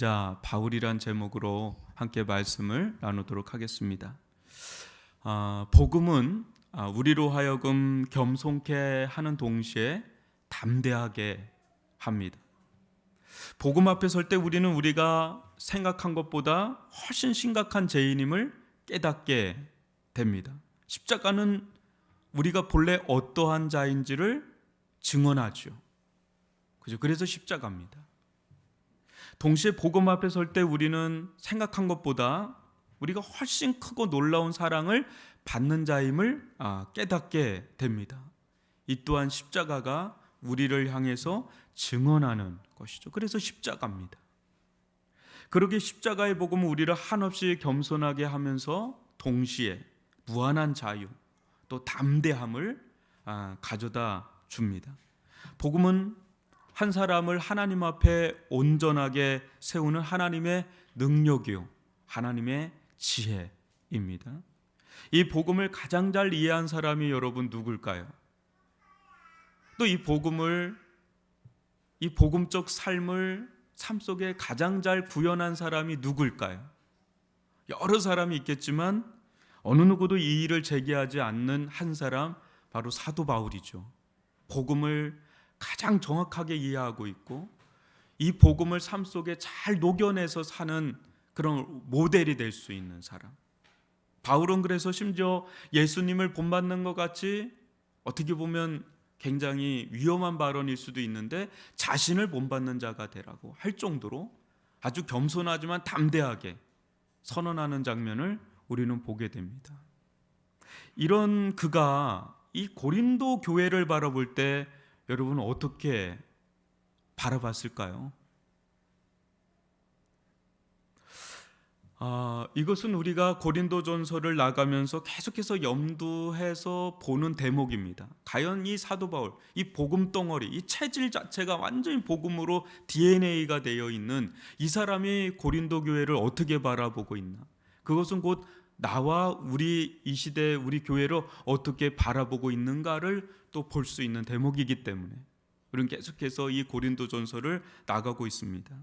자, 바울이란 제목으로 함께 말씀을 나누도록 하겠습니다. 복음은 우리로 하여금 겸손케 하는 동시에 담대하게 합니다. 복음 앞에 설 때 우리는 우리가 생각한 것보다 훨씬 심각한 죄인임을 깨닫게 됩니다. 십자가는 우리가 본래 어떠한 자인지를 증언하죠. 그래서 십자가입니다. 동시에 복음 앞에 설 때 우리는 생각한 것보다 우리가 훨씬 크고 놀라운 사랑을 받는 자임을 깨닫게 됩니다. 이 또한 십자가가 우리를 향해서 증언하는 것이죠. 그래서 십자가입니다. 그러기에 십자가의 복음은 우리를 한없이 겸손하게 하면서 동시에 무한한 자유 또 담대함을 가져다 줍니다. 복음은 한 사람을 하나님 앞에 온전하게 세우는 하나님의 능력이요, 하나님의 지혜입니다. 이 복음을 가장 잘 이해한 사람이 여러분 누굴까요? 또 이 복음적 삶을 삶 속에 가장 잘 구현한 사람이 누굴까요? 여러 사람이 있겠지만 어느 누구도 이 일을 제기하지 않는 한 사람, 바로 사도 바울이죠. 복음을 가장 정확하게 이해하고 있고 이 복음을 삶 속에 잘 녹여내서 사는 그런 모델이 될 수 있는 사람. 바울은 그래서 심지어 예수님을 본받는 것 같이 어떻게 보면 굉장히 위험한 발언일 수도 있는데 자신을 본받는 자가 되라고 할 정도로 아주 겸손하지만 담대하게 선언하는 장면을 우리는 보게 됩니다. 이런 그가 이 고린도 교회를 바라볼 때 여러분은 어떻게 바라봤을까요? 이것은 우리가 고린도전서를 나가면서 계속해서 염두해서 보는 대목입니다. 과연 이 사도 바울, 이 복음 덩어리, 이 체질 자체가 완전히 복음으로 DNA가 되어 있는 이 사람이 고린도 교회를 어떻게 바라보고 있나? 그것은 곧 나와 우리 이 시대 우리 교회를 어떻게 바라보고 있는가를 또 볼 수 있는 대목이기 때문에 우리는 계속해서 이 고린도전서를 나가고 있습니다.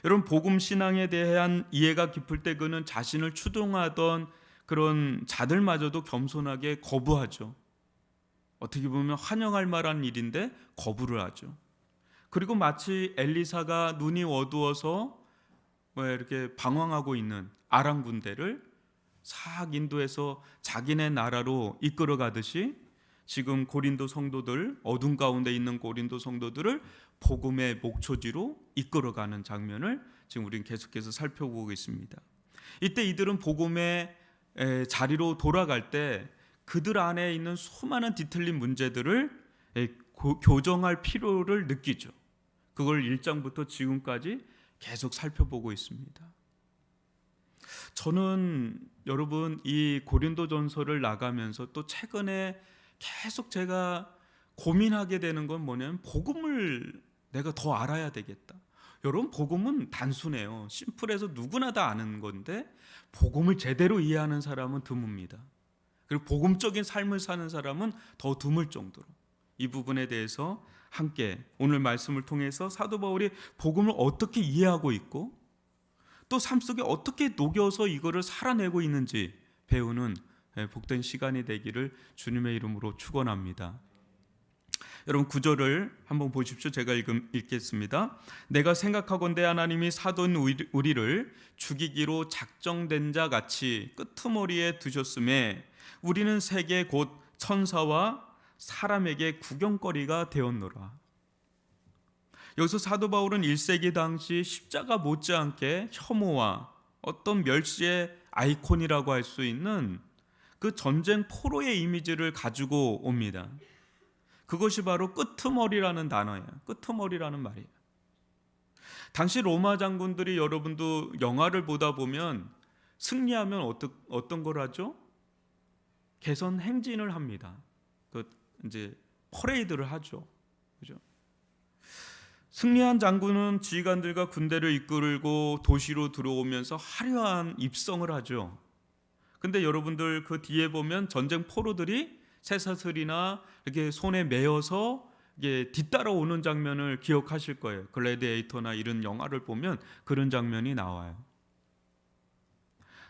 여러분, 복음 신앙에 대한 이해가 깊을 때 그는 자신을 추종하던 그런 자들마저도 겸손하게 거부하죠. 어떻게 보면 환영할 만한 일인데 거부를 하죠. 그리고 마치 엘리사가 눈이 어두워서 이렇게 방황하고 있는 아람 군대를 싹 인도해서 자기네 나라로 이끌어 가듯이 지금 고린도 성도들, 어둠 가운데 있는 고린도 성도들을 복음의 목초지로 이끌어가는 장면을 지금 우리는 계속해서 살펴보고 있습니다. 이때 이들은 복음의 자리로 돌아갈 때 그들 안에 있는 수많은 뒤틀린 문제들을 교정할 필요를 느끼죠. 그걸 1장부터 지금까지 계속 살펴보고 있습니다. 저는 여러분 이 고린도전서를 나가면서 또 최근에 계속 제가 고민하게 되는 건 뭐냐면 복음을 내가 더 알아야 되겠다. 여러분, 복음은 단순해요. 심플해서 누구나 다 아는 건데 복음을 제대로 이해하는 사람은 드뭅니다. 그리고 복음적인 삶을 사는 사람은 더 드물 정도로 이 부분에 대해서 함께 오늘 말씀을 통해서 사도 바울이 복음을 어떻게 이해하고 있고 또 삶 속에 어떻게 녹여서 이거를 살아내고 있는지 배우는 복된 시간이 되기를 주님의 이름으로 축원합니다. 여러분, 9절을 한번 보십시오. 제가 읽겠습니다. 내가 생각하건대 하나님이 사도인 우리를 죽이기로 작정된 자 같이 끄트머리에 두셨음에 우리는 세계 곧 천사와 사람에게 구경거리가 되었노라. 여기서 사도 바울은 1세기 당시 십자가 못지않게 혐오와 어떤 멸시의 아이콘이라고 할 수 있는 그 전쟁 포로의 이미지를 가지고 옵니다. 그것이 바로 끄트머리라는 단어예요. 끄트머리라는 말이에요. 당시 로마 장군들이 여러분도 영화를 보다 보면 승리하면 어떤 걸 하죠? 개선 행진을 합니다. 이제 퍼레이드를 하죠. 그죠? 승리한 장군은 지휘관들과 군대를 이끌고 도시로 들어오면서 화려한 입성을 하죠. 근데 여러분들 그 뒤에 보면 전쟁 포로들이 쇠사슬이나 이렇게 손에 매어서 이게 뒤따라오는 장면을 기억하실 거예요. 글래디에이터나 이런 영화를 보면 그런 장면이 나와요.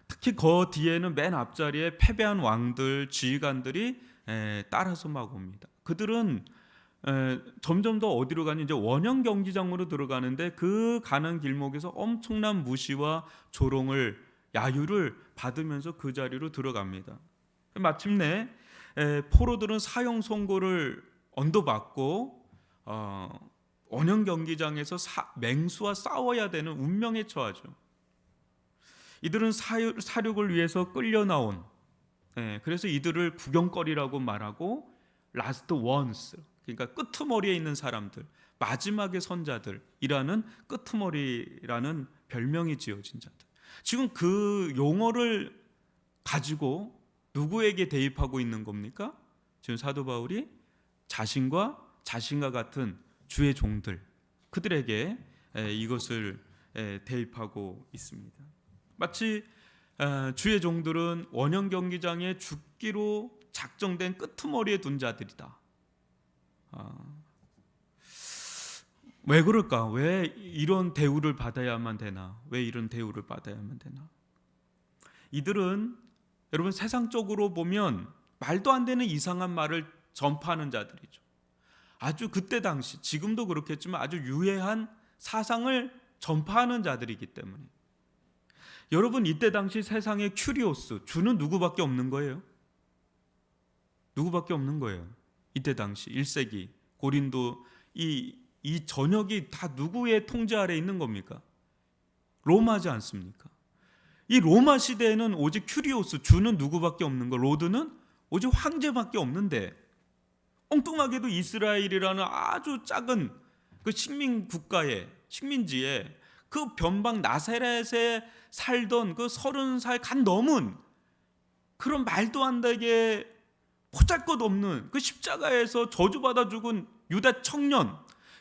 특히 그 뒤에는 맨 앞자리에 패배한 왕들, 지휘관들이 따라서 막 옵니다. 그들은 점점 더 어디로 가니 이제 원형 경기장으로 들어가는데 그 가는 길목에서 엄청난 무시와 조롱을 야유를 받으면서 그 자리로 들어갑니다. 마침내 포로들은 사형 선고를 언도받고 원형 경기장에서 맹수와 싸워야 되는 운명에 처하죠. 이들은 사륙을 위해서 끌려 나온, 그래서 이들을 구경거리라고 말하고 라스트 원스, 그러니까 끄트머리에 있는 사람들, 마지막의 선자들이라는 끄트머리라는 별명이 지어진 자들. 지금 그 용어를 가지고 누구에게 대입하고 있는 겁니까? 지금 사도 바울이 자신과 같은 주의 종들, 그들에게 이것을 대입하고 있습니다. 마치 주의 종들은 원형 경기장에 죽기로 작정된 끄트머리에 둔 자들이다. 왜 그럴까? 왜 이런 대우를 받아야만 되나? 왜 이런 대우를 받아야만 되나? 이들은 여러분 세상적으로 보면 말도 안 되는 이상한 말을 전파하는 자들이죠. 아주 그때 당시, 지금도 그렇겠지만 아주 유해한 사상을 전파하는 자들이기 때문에 여러분 이때 당시 세상의 큐리오스, 주는 누구밖에 없는 거예요? 누구밖에 없는 거예요. 이때 당시 1세기 고린도 이 전역이 다 누구의 통제 아래 있는 겁니까? 로마지 않습니까? 이 로마 시대에는 오직 큐리오스, 주는 누구밖에 없는 거, 로드는 오직 황제밖에 없는데 엉뚱하게도 이스라엘이라는 아주 작은 그 식민지에 그 변방 나사렛에 살던 그 30살 간 넘은 그런 말도 안 되게 보잘것없는 그 십자가에서 저주받아 죽은 유다 청년,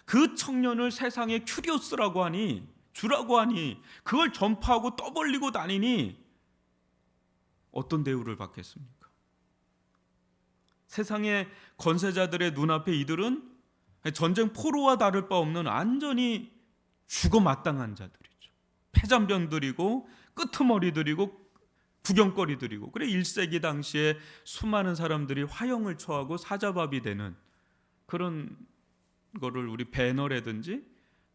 그 청년을 세상에 큐리오스라고 하니, 주라고 하니, 그걸 전파하고 떠벌리고 다니니 어떤 대우를 받겠습니까? 세상의 권세자들의 눈앞에 이들은 전쟁 포로와 다를 바 없는 완전히 죽어 마땅한 자들이죠. 패잔변들이고 끄트머리들이고 구경거리들이고, 그래 1세기 당시에 수많은 사람들이 화형을 처하고 사자밥이 되는 그런 거를 우리 배너라든지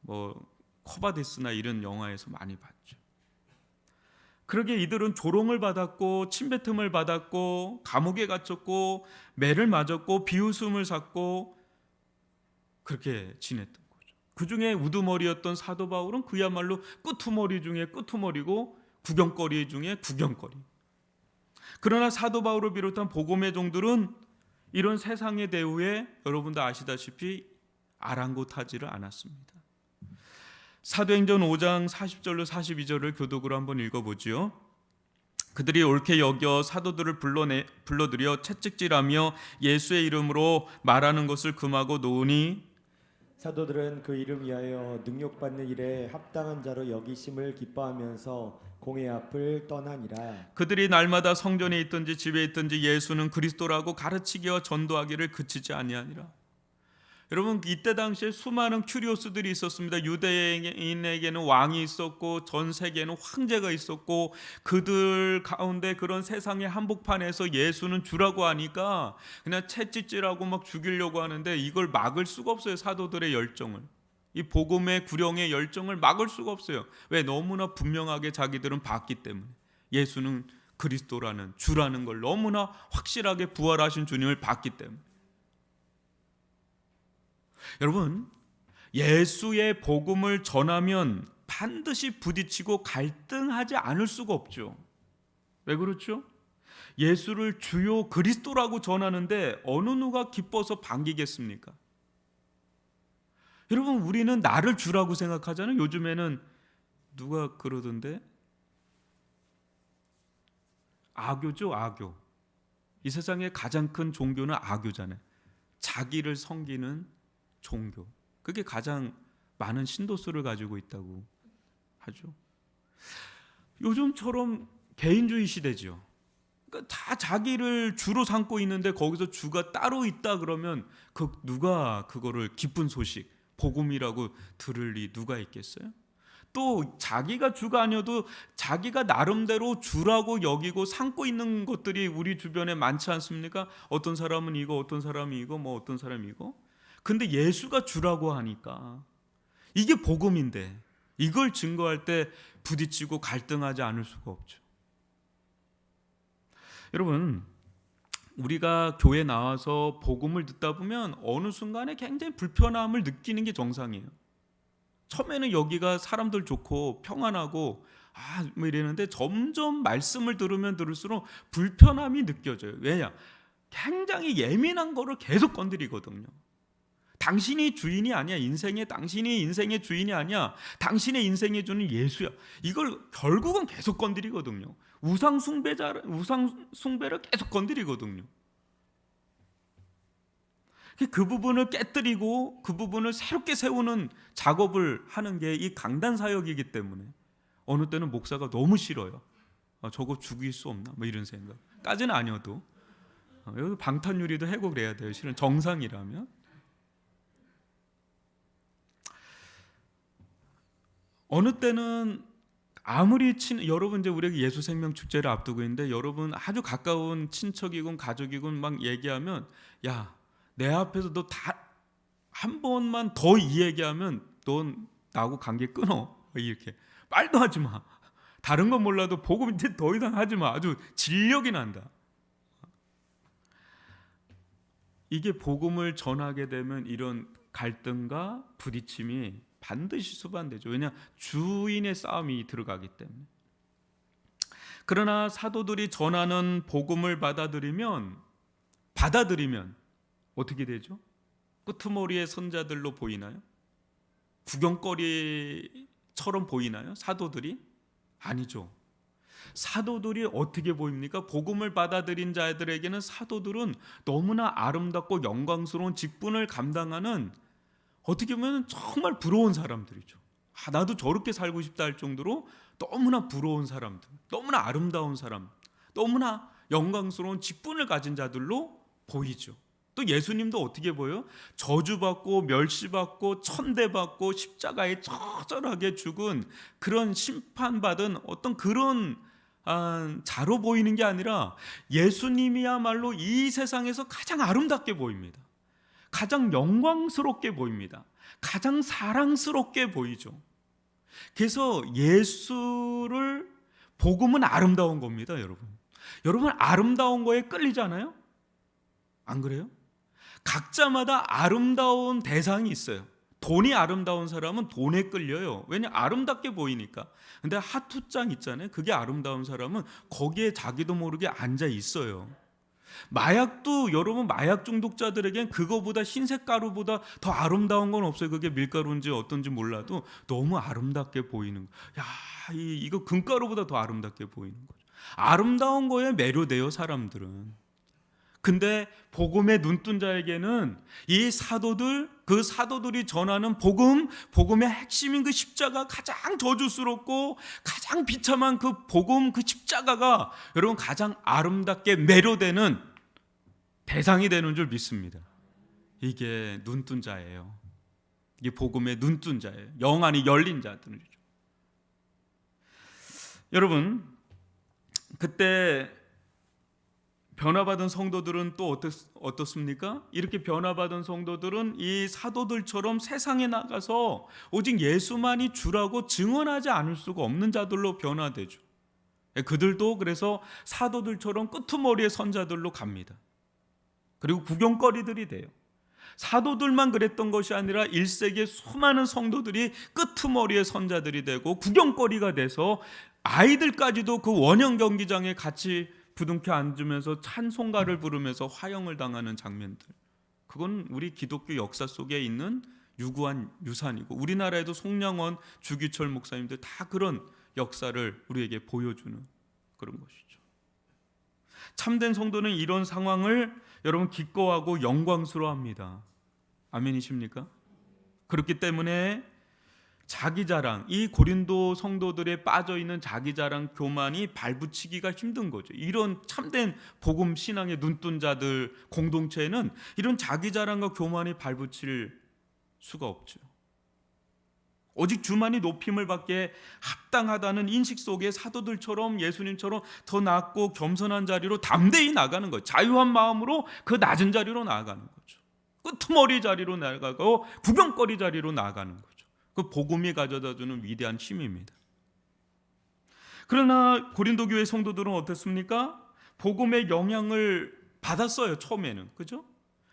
뭐 코바디스나 이런 영화에서 많이 봤죠. 그러게 이들은 조롱을 받았고 침뱉음을 받았고 감옥에 갇혔고 매를 맞았고 비웃음을 샀고 그렇게 지냈던 거죠. 그 중에 우두머리였던 사도 바울은 그야말로 끄트머리 중에 끄트머리고 구경거리 중에 구경거리. 그러나 사도 바울을 비롯한 복음의 종들은 이런 세상의 대우에 여러분도 아시다시피 아랑곳하지를 않았습니다. 사도행전 5장 40절로 42절을 교독으로 한번 읽어보지요. 그들이 옳게 여겨 사도들을 불러들여 채찍질하며 예수의 이름으로 말하는 것을 금하고 놓으니 사도들은 그 이름 위하여 능욕받는 일에 합당한 자로 여기심을 기뻐하면서 공회 앞을 떠나니라. 그들이 날마다 성전에 있든지 집에 있든지 예수는 그리스도라고 가르치기와 전도하기를 그치지 아니하니라. 여러분 이때 당시에 수많은 큐리오스들이 있었습니다. 유대인에게는 왕이 있었고 전 세계에는 황제가 있었고 그들 가운데 그런 세상의 한복판에서 예수는 주라고 하니까 그냥 채찍질하고 막 죽이려고 하는데 이걸 막을 수가 없어요. 사도들의 열정을, 이 복음의 구령의 열정을 막을 수가 없어요. 왜? 너무나 분명하게 자기들은 봤기 때문에, 예수는 그리스도라는 주라는 걸 너무나 확실하게 부활하신 주님을 봤기 때문에. 여러분 예수의 복음을 전하면 반드시 부딪히고 갈등하지 않을 수가 없죠. 왜 그렇죠? 예수를 주요 그리스도라고 전하는데 어느 누가 기뻐서 반기겠습니까? 여러분 우리는 나를 주라고 생각하잖아요. 요즘에는 누가 그러던데 아교죠. 아교. 이 세상의 가장 큰 종교는 아교잖아요. 자기를 섬기는 종교. 그게 가장 많은 신도수를 가지고 있다고 하죠. 요즘처럼 개인주의 시대죠. 다 자기를 주로 삼고 있는데 거기서 주가 따로 있다 그러면 누가 그거를 기쁜 소식, 복음이라고 들을 리 누가 있겠어요? 또 자기가 주가 아니어도 자기가 나름대로 주라고 여기고 삼고 있는 것들이 우리 주변에 많지 않습니까? 어떤 사람은 이거, 어떤 사람이 이거, 뭐 어떤 사람이 이거. 근데 예수가 주라고 하니까 이게 복음인데 이걸 증거할 때 부딪히고 갈등하지 않을 수가 없죠. 여러분, 우리가 교회 나와서 복음을 듣다 보면 어느 순간에 굉장히 불편함을 느끼는 게 정상이에요. 처음에는 여기가 사람들 좋고 평안하고 뭐 이랬는데 점점 말씀을 들으면 들을수록 불편함이 느껴져요. 왜냐? 굉장히 예민한 거를 계속 건드리거든요. 당신이 주인이 아니야. 당신이 인생의 주인이 아니야. 당신의 인생의 주는 예수야. 이걸 결국은 계속 건드리거든요. 우상 숭배를 계속 건드리거든요. 그 부분을 깨뜨리고 그 부분을 새롭게 세우는 작업을 하는 게 이 강단 사역이기 때문에 어느 때는 목사가 너무 싫어요. 저거 죽일 수 없나? 뭐 이런 생각까지는 아니어도 여기 방탄유리도 해고 그래야 돼요. 실은 정상이라면. 어느 때는 아무리 여러분 이제 우리가 예수 생명 축제를 앞두고 있는데 여러분 아주 가까운 친척이건 가족이건 막 얘기하면 야, 내 앞에서 너 다 한 번만 더 이 얘기하면 넌 나하고 관계 끊어. 이렇게 말도 하지 마. 다른 건 몰라도 복음 이제 더 이상 하지 마. 아주 진력이 난다. 이게 복음을 전하게 되면 이런 갈등과 부딪힘이 반드시 수반되죠. 왜냐? 주인의 싸움이 들어가기 때문에. 그러나 사도들이 전하는 복음을 받아들이면 어떻게 되죠? 끄트머리의 선자들로 보이나요? 구경거리처럼 보이나요? 사도들이? 아니죠. 사도들이 어떻게 보입니까? 복음을 받아들인 자들에게는 사도들은 너무나 아름답고 영광스러운 직분을 감당하는 어떻게 보면 정말 부러운 사람들이죠. 나도 저렇게 살고 싶다 할 정도로 너무나 부러운 사람들, 너무나 아름다운 사람, 너무나 영광스러운 직분을 가진 자들로 보이죠. 또 예수님도 어떻게 보여요? 저주받고 멸시받고 천대받고 십자가에 처절하게 죽은 그런 심판받은 어떤 그런 자로 보이는 게 아니라 예수님이야말로 이 세상에서 가장 아름답게 보입니다. 가장 영광스럽게 보입니다. 가장 사랑스럽게 보이죠. 그래서 예수를 복음은 아름다운 겁니다, 여러분. 여러분 아름다운 거에 끌리잖아요? 안 그래요? 각자마다 아름다운 대상이 있어요. 돈이 아름다운 사람은 돈에 끌려요. 왜냐? 아름답게 보이니까. 근데 하투짱 있잖아요. 그게 아름다운 사람은 거기에 자기도 모르게 앉아 있어요. 마약도 여러분 마약 중독자들에겐 그거보다 흰색 가루보다 더 아름다운 건 없어요. 그게 밀가루인지 어떤지 몰라도 너무 아름답게 보이는 거. 야, 이거 금가루보다 더 아름답게 보이는 거죠. 아름다운 거에 매료돼요, 사람들은. 근데 복음의 눈뜬 자에게는 이 사도들이 전하는 복음의 핵심인 그 십자가, 가장 저주스럽고 가장 비참한 그 복음, 그 십자가가 여러분 가장 아름답게 매료되는 대상이 되는 줄 믿습니다. 이게 눈뜬 자예요. 이게 복음의 눈뜬 자예요. 영안이 열린 자들이죠. 여러분, 그때 변화받은 성도들은 또 어떻습니까? 이렇게 변화받은 성도들은 이 사도들처럼 세상에 나가서 오직 예수만이 주라고 증언하지 않을 수가 없는 자들로 변화되죠. 그들도 그래서 사도들처럼 끄트머리의 선자들로 갑니다. 그리고 구경거리들이 돼요. 사도들만 그랬던 것이 아니라 1세기의 수많은 성도들이 끄트머리의 선자들이 되고 구경거리가 돼서 아이들까지도 그 원형 경기장에 같이 부둥켜 앉으면서 찬송가를 부르면서 화형을 당하는 장면들, 그건 우리 기독교 역사 속에 있는 유구한 유산이고 우리나라에도 송량원, 주기철 목사님들 다 그런 역사를 우리에게 보여주는 그런 것이죠. 참된 성도는 이런 상황을 여러분 기꺼워하고 영광스러워합니다. 아멘이십니까? 그렇기 때문에 자기 자랑, 이 고린도 성도들의 빠져 있는 자기 자랑 교만이 발붙이기가 힘든 거죠. 이런 참된 복음 신앙의 눈뜬 자들 공동체에는 이런 자기 자랑과 교만이 발붙일 수가 없죠. 오직 주만이 높임을 받기에 합당하다는 인식 속에 사도들처럼 예수님처럼 더 낮고 겸손한 자리로 담대히 나가는 거예요. 자유한 마음으로 그 낮은 자리로 나아가는 거죠. 끄트머리 자리로 나아가고 구경거리 자리로 나아가는 거죠. 그 복음이 가져다주는 위대한 힘입니다. 그러나 고린도 교회 성도들은 어땠습니까? 복음의 영향을 받았어요, 처음에는. 그죠?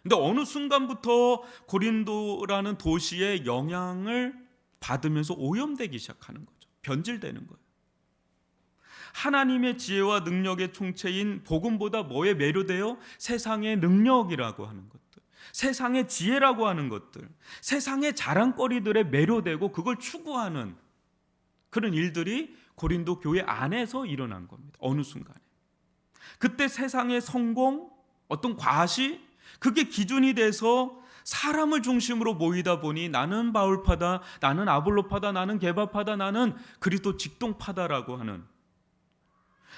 근데 어느 순간부터 고린도라는 도시의 영향을 받으면서 오염되기 시작하는 거죠. 변질되는 거예요. 하나님의 지혜와 능력의 총체인 복음보다 뭐에 매료돼요? 세상의 능력이라고 하는 것들, 세상의 지혜라고 하는 것들, 세상의 자랑거리들에 매료되고 그걸 추구하는 그런 일들이 고린도 교회 안에서 일어난 겁니다. 어느 순간에. 그때 세상의 성공, 어떤 과시, 그게 기준이 돼서 사람을 중심으로 모이다 보니 나는 바울파다, 나는 아볼로파다, 나는 게바파다, 나는 그리스도 직동파다라고 하는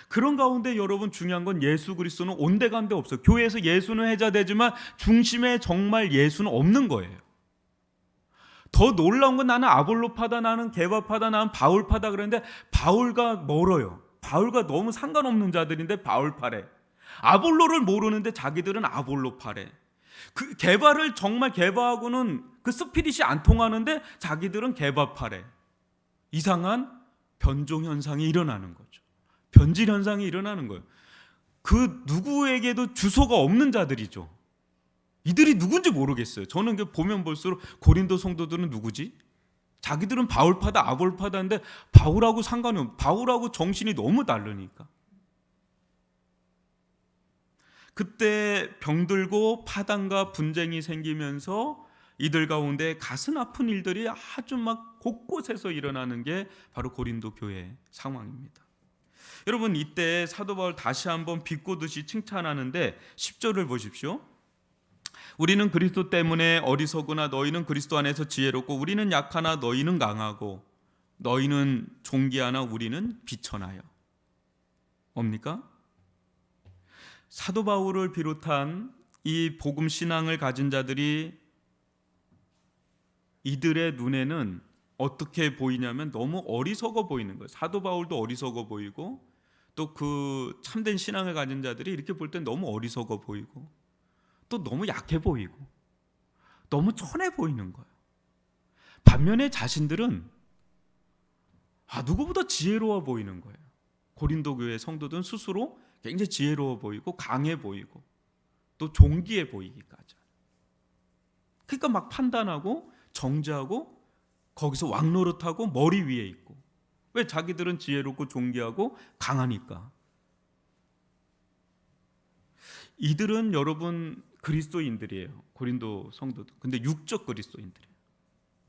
그런 가운데 여러분 중요한 건 예수 그리스도는 온데간데 없어요. 교회에서 예수는 회자되지만 중심에 정말 예수는 없는 거예요. 더 놀라운 건 나는 아볼로파다, 나는 게바파다, 나는 바울파다 그랬는데 바울과 멀어요. 바울과 너무 상관없는 자들인데 바울파래. 아볼로를 모르는데 자기들은 아볼로파래. 그 게바를 정말 게바하고는 그 스피릿이 안 통하는데 자기들은 게바파래. 이상한 변종 현상이 일어나는 거죠. 변질 현상이 일어나는 거예요. 그 누구에게도 주소가 없는 자들이죠. 이들이 누군지 모르겠어요. 저는 보면 볼수록 고린도 성도들은 누구지? 자기들은 바울파다, 아볼파다인데 바울하고 상관이 없. 바울하고 정신이 너무 다르니까. 그때 병들고 파당과 분쟁이 생기면서 이들 가운데 가슴 아픈 일들이 아주 막 곳곳에서 일어나는 게 바로 고린도 교회 상황입니다. 여러분 이때 사도 바울 다시 한번 비꼬듯이 칭찬하는데 10절을 보십시오. 우리는 그리스도 때문에 어리석으나 너희는 그리스도 안에서 지혜롭고 우리는 약하나 너희는 강하고 너희는 존귀하나 우리는 비천하여. 뭡니까? 사도 바울을 비롯한 이 복음 신앙을 가진 자들이 이들의 눈에는 어떻게 보이냐면 너무 어리석어 보이는 거예요. 사도 바울도 어리석어 보이고 또 그 참된 신앙을 가진 자들이 이렇게 볼 땐 너무 어리석어 보이고 또 너무 약해 보이고 너무 천해 보이는 거예요. 반면에 자신들은 누구보다 지혜로워 보이는 거예요. 고린도 교회 성도들은 스스로 굉장히 지혜로워 보이고 강해 보이고 또 존귀해 보이기까지. 그러니까 막 판단하고 정죄하고 거기서 왕노릇하고 머리 위에 있고. 왜? 자기들은 지혜롭고 존귀하고 강하니까. 이들은 여러분 그리스도인들이에요. 고린도 성도들. 근데 육적 그리스도인들이에요.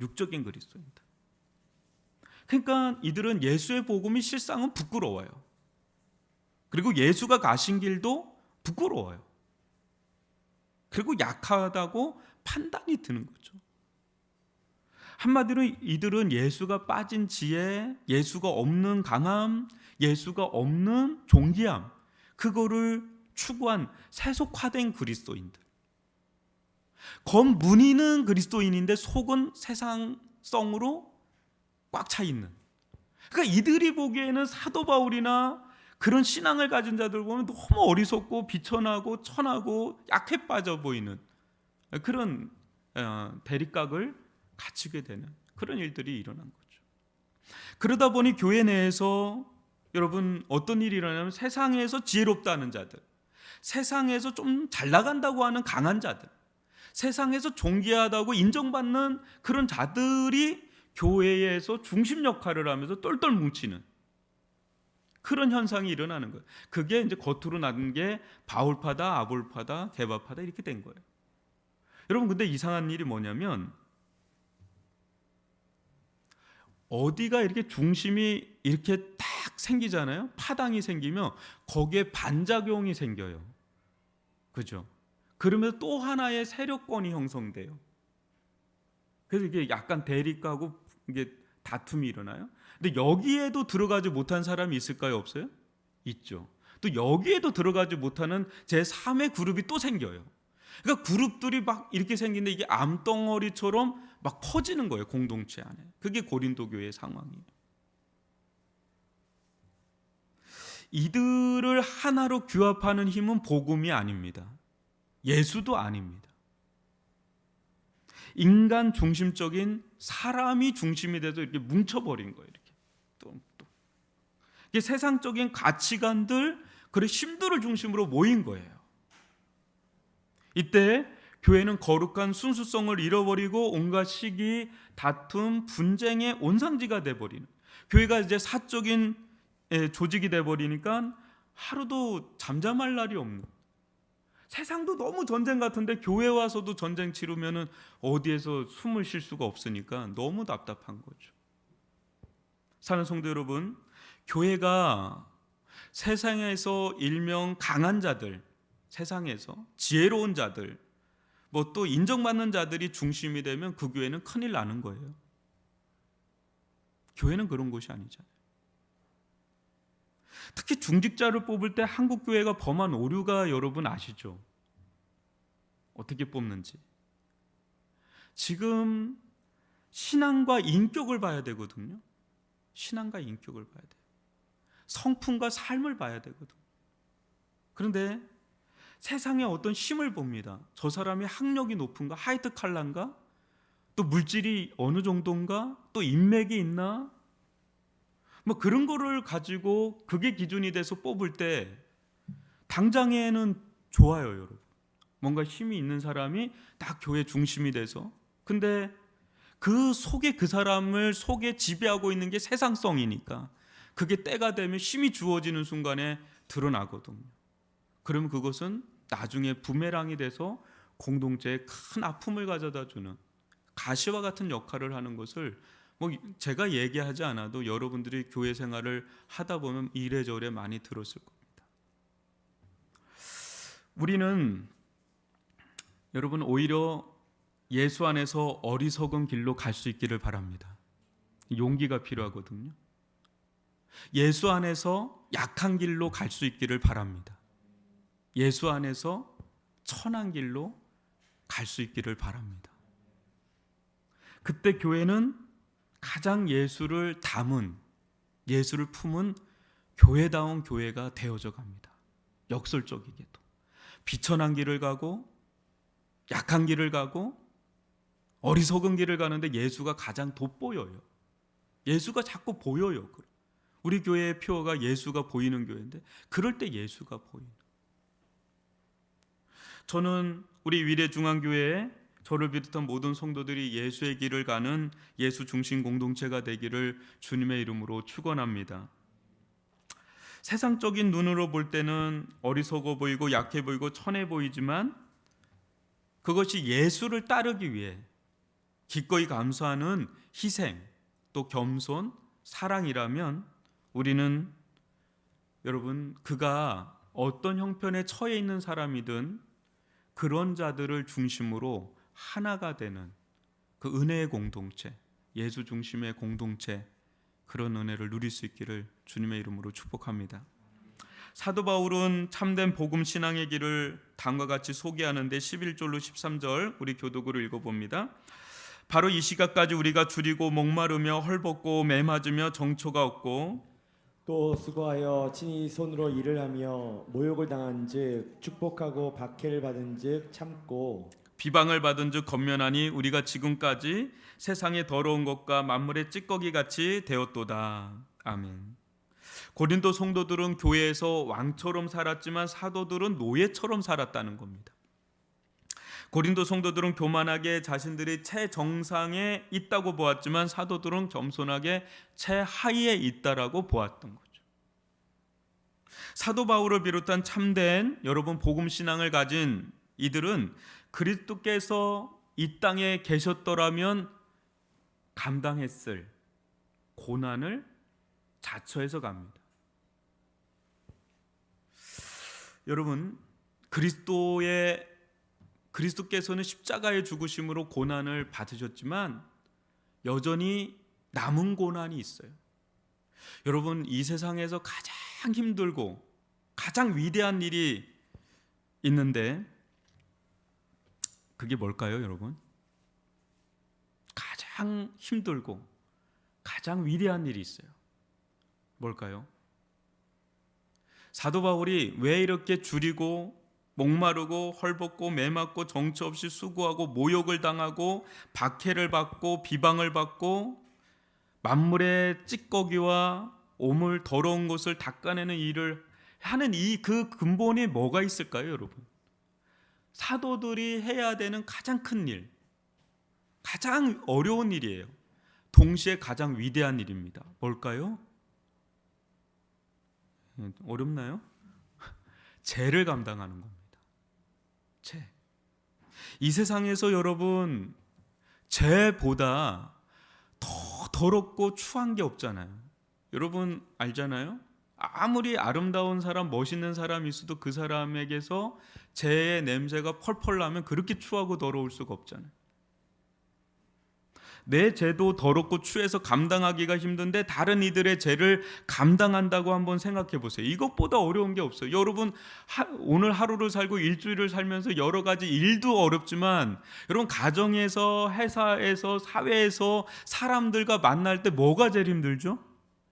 육적인 그리스도인들. 그러니까 이들은 예수의 복음이 실상은 부끄러워요. 그리고 예수가 가신 길도 부끄러워요. 그리고 약하다고 판단이 드는 거죠. 한마디로 이들은 예수가 빠진 지혜, 예수가 없는 강함, 예수가 없는 존귀함, 그거를 추구한 세속화된 그리스도인들. 겉무늬는 그리스도인인데 속은 세상성으로 꽉 차 있는. 그러니까 이들이 보기에는 사도 바울이나 그런 신앙을 가진 자들 보면 너무 어리석고 비천하고 천하고 약해 빠져 보이는 그런 대립각을 갖추게 되는 그런 일들이 일어난 거죠. 그러다 보니 교회 내에서 여러분 어떤 일이 일어나냐면 세상에서 지혜롭다는 자들, 세상에서 좀 잘 나간다고 하는 강한 자들, 세상에서 존귀하다고 인정받는 그런 자들이 교회에서 중심 역할을 하면서 똘똘 뭉치는 그런 현상이 일어나는 거예요. 그게 이제 겉으로 나는 게 바울파다, 아볼파다, 게바파다 이렇게 된 거예요. 여러분 근데 이상한 일이 뭐냐면 어디가 이렇게 중심이 이렇게 딱 생기잖아요. 파당이 생기면 거기에 반작용이 생겨요. 그죠? 그러면 또 하나의 세력권이 형성돼요. 그래서 이게 약간 대립가고 이게 다툼이 일어나요. 근데 여기에도 들어가지 못한 사람이 있을까요? 없어요? 있죠. 또 여기에도 들어가지 못하는 제3의 그룹이 또 생겨요. 그러니까 그룹들이 막 이렇게 생기는데 이게 암덩어리처럼 막 커지는 거예요. 공동체 안에. 그게 고린도 교회의 상황이에요. 이들을 하나로 규합하는 힘은 복음이 아닙니다. 예수도 아닙니다. 인간 중심적인 사람이 중심이 돼서 이렇게 뭉쳐버린 거예요. 이렇게 또 이게 세상적인 가치관들, 그리고 힘들을 중심으로 모인 거예요. 이때 교회는 거룩한 순수성을 잃어버리고 온갖 시기, 다툼, 분쟁의 온상지가 돼버리는, 교회가 이제 사적인 조직이 돼버리니까 하루도 잠잠할 날이 없는, 세상도 너무 전쟁 같은데 교회 와서도 전쟁 치르면은 어디에서 숨을 쉴 수가 없으니까 너무 답답한 거죠. 사는 성도 여러분, 교회가 세상에서 일명 강한 자들, 세상에서 지혜로운 자들, 뭐 또 인정받는 자들이 중심이 되면 그 교회는 큰일 나는 거예요. 교회는 그런 곳이 아니잖아요. 특히 중직자를 뽑을 때 한국 교회가 범한 오류가 여러분 아시죠? 어떻게 뽑는지. 지금 신앙과 인격을 봐야 되거든요. 신앙과 인격을 봐야 돼요. 성품과 삶을 봐야 되거든요. 그런데 세상에 어떤 힘을 봅니다. 저 사람이 학력이 높은가, 하이트 칼라인가, 또 물질이 어느 정도인가, 또 인맥이 있나, 뭐 그런 거를 가지고 그게 기준이 돼서 뽑을 때 당장에는 좋아요, 여러분. 뭔가 힘이 있는 사람이 딱 교회 중심이 돼서. 근데 그 속에 그 사람을 속에 지배하고 있는 게 세상성이니까 그게 때가 되면 힘이 주어지는 순간에 드러나거든요. 그러면 그것은 나중에 부메랑이 돼서 공동체에 큰 아픔을 가져다 주는 가시와 같은 역할을 하는 것을 뭐 제가 얘기하지 않아도 여러분들이 교회 생활을 하다 보면 이래저래 많이 들었을 겁니다. 우리는 여러분 오히려 예수 안에서 어리석은 길로 갈 수 있기를 바랍니다. 용기가 필요하거든요. 예수 안에서 약한 길로 갈 수 있기를 바랍니다. 예수 안에서 천한 길로 갈 수 있기를 바랍니다. 그때 교회는 가장 예수를 담은, 예수를 품은 교회다운 교회가 되어져 갑니다. 역설적이게도 비천한 길을 가고 약한 길을 가고 어리석은 길을 가는데 예수가 가장 돋보여요. 예수가 자꾸 보여요. 우리 교회의 표어가 예수가 보이는 교회인데 그럴 때 예수가 보이는. 저는 우리 위례중앙교회에 저를 비롯한 모든 성도들이 예수의 길을 가는 예수 중심 공동체가 되기를 주님의 이름으로 축원합니다. 세상적인 눈으로 볼 때는 어리석어 보이고 약해 보이고 천해 보이지만 그것이 예수를 따르기 위해 기꺼이 감수하는 희생, 또 겸손, 사랑이라면 우리는 여러분 그가 어떤 형편에 처해 있는 사람이든 그런 자들을 중심으로 하나가 되는 그 은혜의 공동체, 예수 중심의 공동체, 그런 은혜를 누릴 수 있기를 주님의 이름으로 축복합니다. 사도 바울은 참된 복음 신앙의 길을 다음과 같이 소개하는데 11절로 13절 우리 교독으로 읽어봅니다. 바로 이 시각까지 우리가 줄이고 목마르며 헐벗고 매맞으며 정처가 없고 또 수고하여 친히 손으로 일을 하며 모욕을 당한즉 축복하고 박해를 받은즉 참고 비방을 받은즉 건면하니 우리가 지금까지 세상의 더러운 것과 만물의 찌꺼기 같이 되었도다. 아멘. 고린도 성도들은 교회에서 왕처럼 살았지만 사도들은 노예처럼 살았다는 겁니다. 고린도 성도들은 교만하게 자신들이 최정상에 있다고 보았지만 사도들은 겸손하게 최하위에 있다라고 보았던 거죠. 사도 바울을 비롯한 참된 여러분 복음 신앙을 가진 이들은 그리스도께서 이 땅에 계셨더라면 감당했을 고난을 자처해서 갑니다. 여러분 그리스도께서는 십자가의 죽으심으로 고난을 받으셨지만 여전히 남은 고난이 있어요. 여러분, 이 세상에서 가장 힘들고 가장 위대한 일이 있는데 그게 뭘까요, 여러분? 가장 힘들고 가장 위대한 일이 있어요. 뭘까요? 사도 바울이 왜 이렇게 줄이고 목마르고 헐벗고 매맞고 정처 없이 수고하고 모욕을 당하고 박해를 받고 비방을 받고 만물의 찌꺼기와 오물 더러운 것을 닦아내는 일을 하는 그 근본에 뭐가 있을까요, 여러분? 사도들이 해야 되는 가장 큰 일, 가장 어려운 일이에요. 동시에 가장 위대한 일입니다. 뭘까요? 어렵나요? 죄를 감당하는 겁니다. 죄. 이 세상에서 여러분, 죄보다 더 더럽고 추한 게 없잖아요. 여러분 알잖아요? 아무리 아름다운 사람, 멋있는 사람이 있어도 그 사람에게서 죄의 냄새가 펄펄 나면 그렇게 추하고 더러울 수가 없잖아요. 내 죄도 더럽고 추해서 감당하기가 힘든데 다른 이들의 죄를 감당한다고 한번 생각해 보세요. 이것보다 어려운 게 없어요. 여러분, 오늘 하루를 살고 일주일을 살면서 여러 가지 일도 어렵지만 여러분, 가정에서, 회사에서, 사회에서 사람들과 만날 때 뭐가 제일 힘들죠?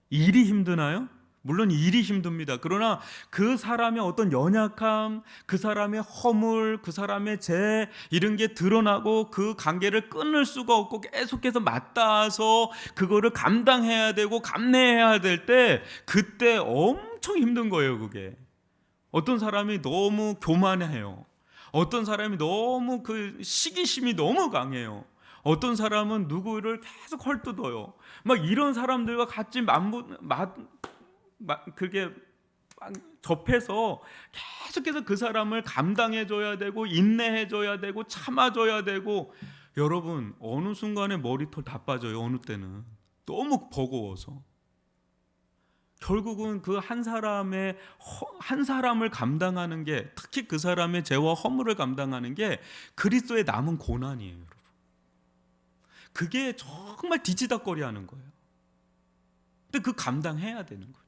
일이 힘드나요? 물론 일이 힘듭니다. 그러나 그 사람의 어떤 연약함, 그 사람의 허물, 그 사람의 죄, 이런 게 드러나고 그 관계를 끊을 수가 없고 계속해서 맞닿아서 그거를 감당해야 되고 감내해야 될 때 그때 엄청 힘든 거예요. 그게 어떤 사람이 너무 교만해요. 어떤 사람이 너무 그 시기심이 너무 강해요. 어떤 사람은 누구를 계속 헐뜯어요. 막 이런 사람들과 같이 그게 접해서 계속해서 그 사람을 감당해줘야 되고 인내해줘야 되고 참아줘야 되고, 여러분 어느 순간에 머리털 다 빠져요. 어느 때는 너무 버거워서. 결국은 그 한 사람을 감당하는 게, 특히 그 사람의 죄와 허물을 감당하는 게 그리스도의 남은 고난이에요, 여러분. 그게 정말 뒤지다꺼리하는 거예요. 근데 그 감당해야 되는 거죠.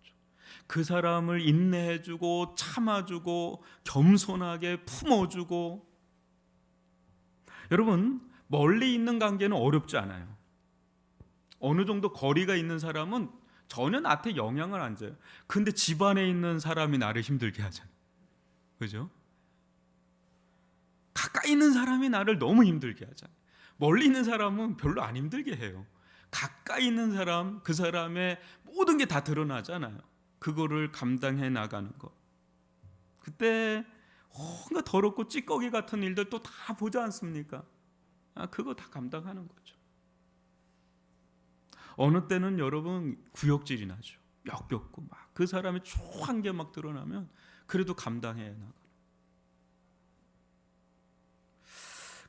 그 사람을 인내해주고 참아주고 겸손하게 품어주고. 여러분, 멀리 있는 관계는 어렵지 않아요. 어느 정도 거리가 있는 사람은 전혀 나한테 영향을 안 줘요. 근데 집안에 있는 사람이 나를 힘들게 하잖아요. 그죠? 가까이 있는 사람이 나를 너무 힘들게 하잖아요. 멀리 있는 사람은 별로 안 힘들게 해요. 가까이 있는 사람, 그 사람의 모든 게 다 드러나잖아요. 그거를 감당해 나가는 것. 그때 뭔가 더럽고 찌꺼기 같은 일들 또 다 보지 않습니까? 그거 다 감당하는 거죠. 어느 때는 여러분 구역질이 나죠. 역겹고 막 그 사람의 추한 게 막 드러나면 그래도 감당해 나가는.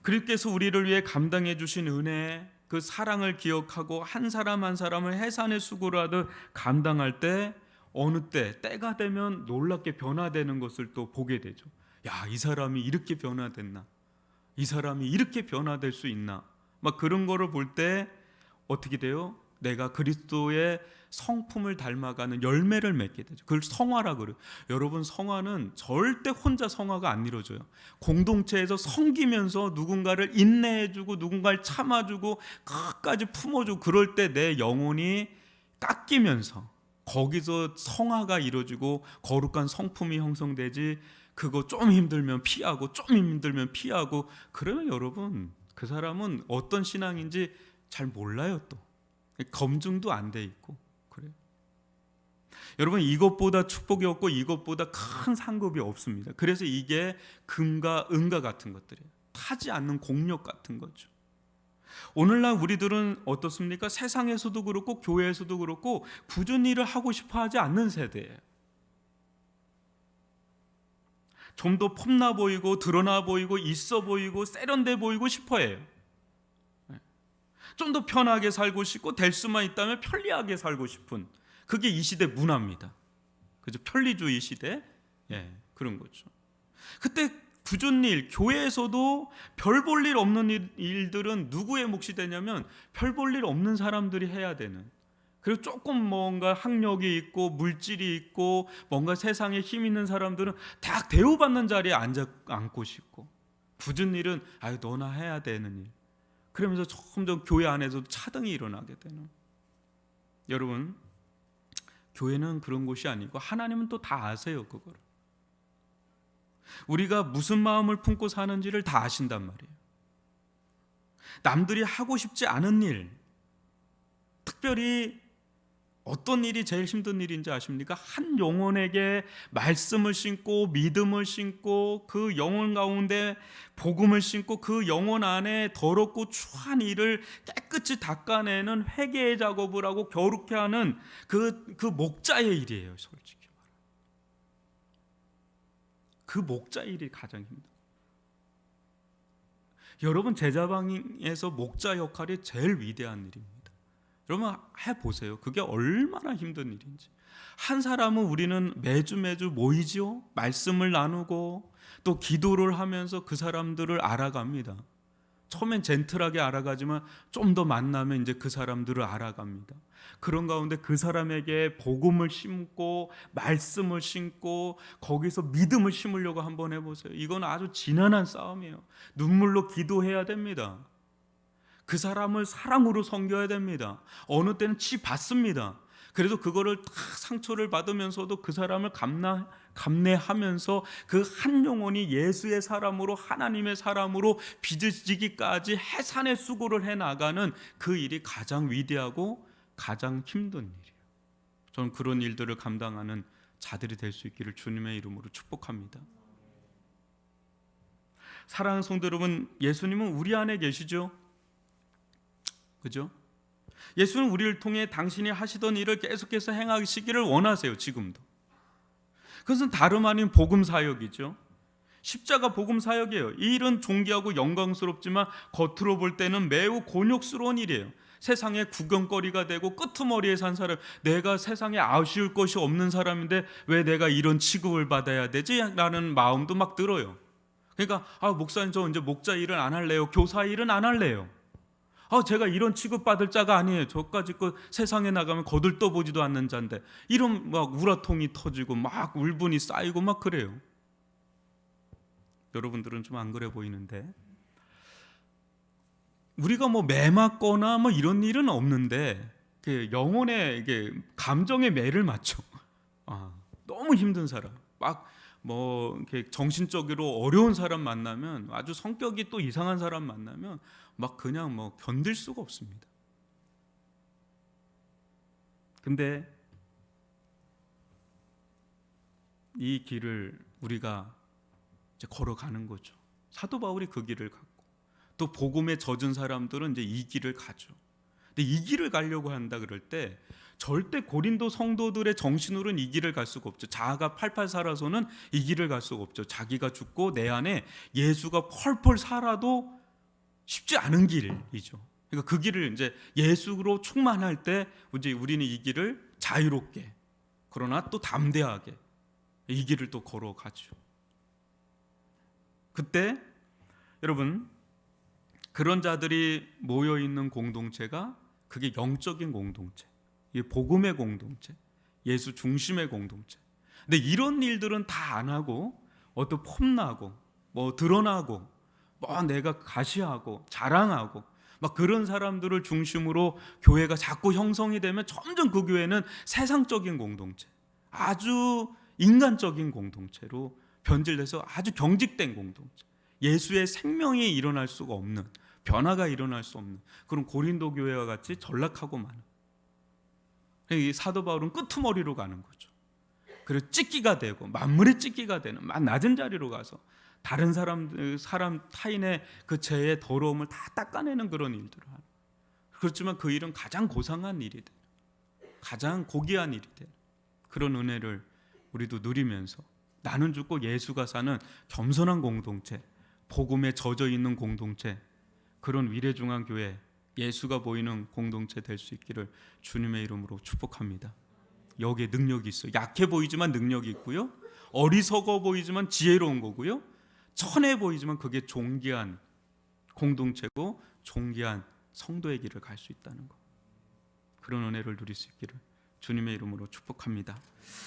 그리스도께서 우리를 위해 감당해 주신 은혜, 그 사랑을 기억하고 한 사람 한 사람을 해산의 수고를 하듯 감당할 때, 어느 때가 되면 놀랍게 변화되는 것을 또 보게 되죠. 야, 이 사람이 이렇게 변화됐나? 이 사람이 이렇게 변화될 수 있나? 막 그런 거를 볼 때 어떻게 돼요? 내가 그리스도의 성품을 닮아가는 열매를 맺게 되죠. 그걸 성화라 그래요. 여러분, 성화는 절대 혼자 성화가 안 이루어져요. 공동체에서 섬기면서 누군가를 인내해주고 누군가를 참아주고 끝까지 품어주고, 그럴 때 내 영혼이 깎이면서 거기서 성화가 이루어지고 거룩한 성품이 형성되지. 그거 좀 힘들면 피하고 좀 힘들면 피하고 그러면 여러분, 그 사람은 어떤 신앙인지 잘 몰라요. 또 검증도 안 돼 있고 그래요. 여러분, 이것보다 축복이 없고 이것보다 큰 상급이 없습니다. 그래서 이게 금과 은과 같은 것들이에요. 타지 않는 공력 같은 거죠. 오늘날 우리들은 어떻습니까? 세상에서도 그렇고 교회에서도 그렇고 굳은 일을 하고 싶어 하지 않는 세대예요. 좀 더 폼나 보이고 드러나 보이고 있어 보이고 세련돼 보이고 싶어 해요. 좀 더 편하게 살고 싶고 될 수만 있다면 편리하게 살고 싶은, 그게 이 시대 문화입니다. 그죠? 편리주의 시대. 그런 거죠. 그때 굳은 일, 교회에서도 별 볼 일 없는 일들은 누구의 몫이 되냐면 별 볼 일 없는 사람들이 해야 되는, 그리고 조금 뭔가 학력이 있고 물질이 있고 뭔가 세상에 힘 있는 사람들은 다 대우받는 자리에 앉고 싶고, 굳은 일은 아유 너나 해야 되는 일, 그러면서 점점 교회 안에서도 차등이 일어나게 되는. 여러분, 교회는 그런 곳이 아니고 하나님은 또 다 아세요. 그거를 우리가 무슨 마음을 품고 사는지를 다 아신단 말이에요. 남들이 하고 싶지 않은 일, 특별히 어떤 일이 제일 힘든 일인지 아십니까? 한 영혼에게 말씀을 심고 믿음을 심고 그 영혼 가운데 복음을 심고 그 영혼 안에 더럽고 추한 일을 깨끗이 닦아내는 회개의 작업을 하고 거룩해 하는 그 목자의 일이에요. 솔직히 말하면 그 목자의 일이 가장 힘들어요. 여러분, 제자방에서 목자 역할이 제일 위대한 일입니다. 여러분 해보세요. 그게 얼마나 힘든 일인지. 한 사람은 우리는 매주 모이지요. 말씀을 나누고 또 기도를 하면서 그 사람들을 알아갑니다. 처음엔 젠틀하게 알아가지만 좀 더 만나면 이제 그 사람들을 알아갑니다. 그런 가운데 그 사람에게 복음을 심고 말씀을 심고 거기서 믿음을 심으려고 한번 해보세요. 이건 아주 지난한 싸움이에요. 눈물로 기도해야 됩니다. 그 사람을 사랑으로 섬겨야 됩니다. 어느 때는 치 받습니다. 그래도 그거를 다 상처를 받으면서도 그 사람을 감내하면서 그 한 영혼이 예수의 사람으로 하나님의 사람으로 빚어지기까지 해산의 수고를 해나가는 그 일이 가장 위대하고 가장 힘든 일이에요. 저는 그런 일들을 감당하는 자들이 될 수 있기를 주님의 이름으로 축복합니다. 사랑하는 성도 여러분, 예수님은 우리 안에 계시죠? 그죠? 예수는 우리를 통해 당신이 하시던 일을 계속해서 행하시기를 원하세요. 지금도. 그것은 다름 아닌 복음 사역이죠. 십자가 복음 사역이에요. 이 일은 존귀하고 영광스럽지만 겉으로 볼 때는 매우 곤욕스러운 일이에요. 세상에 구경거리가 되고 끄트머리에 산 사람, 내가 세상에 아쉬울 것이 없는 사람인데 왜 내가 이런 취급을 받아야 되지? 라는 마음도 막 들어요. 그러니까 목사님 저 이제 목자 일은 안 할래요. 교사 일은 안 할래요. 제가 이런 취급받을 자가 아니에요. 저까지 세상에 나가면 거들떠보지도 않는 자인데 이런 막 우라통이 터지고 막 울분이 쌓이고 막 그래요. 여러분들은 좀 안 그래 보이는데, 우리가 뭐 매맞거나 뭐 이런 일은 없는데 영혼의 이게 감정의 매를 맞죠. 너무 힘든 사람, 막 뭐 이렇게 정신적으로 어려운 사람 만나면, 아주 성격이 또 이상한 사람 만나면 막 그냥 뭐 견딜 수가 없습니다. 근데 이 길을 우리가 이제 걸어가는 거죠. 사도 바울이 그 길을 갔고 또 복음에 젖은 사람들은 이제 이 길을 가죠. 근데 이 길을 가려고 한다 그럴 때 절대 고린도 성도들의 정신으로는 이 길을 갈 수가 없죠. 자아가 팔팔 살아서는 이 길을 갈 수가 없죠. 자기가 죽고 내 안에 예수가 펄펄 살아도 쉽지 않은 길이죠. 그러니까 그 길을 이제 예수로 충만할 때 이제 우리는 이 길을 자유롭게, 그러나 또 담대하게 이 길을 또 걸어가죠. 그때 여러분, 그런 자들이 모여 있는 공동체가 그게 영적인 공동체, 복음의 공동체, 예수 중심의 공동체. 근데 이런 일들은 다 안 하고 어떤 폼나고 뭐 드러나고 뭐 내가 가시하고 자랑하고 막 그런 사람들을 중심으로 교회가 자꾸 형성이 되면 점점 그 교회는 세상적인 공동체, 아주 인간적인 공동체로 변질돼서 아주 경직된 공동체, 예수의 생명이 일어날 수가 없는, 변화가 일어날 수 없는 그런 고린도 교회와 같이 전락하고 마는, 이 사도 바울은 끄트머리로 가는 거죠. 그리고 찢기가 되고 만물의 찢기가 되는 낮은 자리로 가서 다른 사람 타인의 그 죄의 더러움을 다 닦아내는 그런 일들을 하는. 그렇지만 그 일은 가장 고상한 일이 돼, 가장 고귀한 일이 돼. 그런 은혜를 우리도 누리면서 나는 죽고 예수가 사는 겸손한 공동체, 복음에 젖어 있는 공동체, 그런 위례중앙 교회, 예수가 보이는 공동체 될 수 있기를 주님의 이름으로 축복합니다. 여기에 능력이 있어요. 약해 보이지만 능력이 있고요, 어리석어 보이지만 지혜로운 거고요, 천해 보이지만 그게 존귀한 공동체고 존귀한 성도의 길을 갈 수 있다는 것, 그런 은혜를 누릴 수 있기를 주님의 이름으로 축복합니다.